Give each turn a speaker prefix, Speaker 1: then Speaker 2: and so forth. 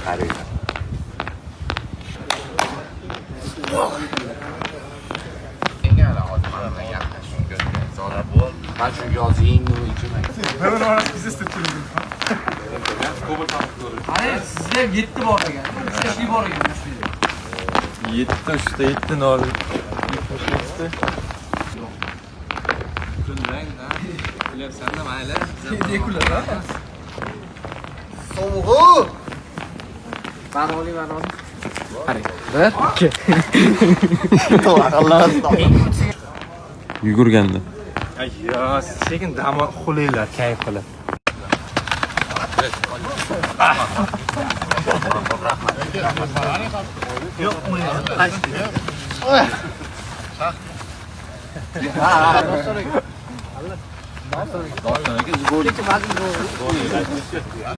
Speaker 1: qarayman. Ben şu yazayım bunu içime.
Speaker 2: Ben onu biz istedim.
Speaker 3: Hayır sizde yetti bu arada geldi. Size şey bu arada gelmiş.
Speaker 4: Yetti işte yetti normal.
Speaker 1: Soğuğu!
Speaker 3: Ben olayım.
Speaker 4: Yugurganda.
Speaker 2: Ya sekin dam qulinglar, kayf qilib.
Speaker 1: Yo'q,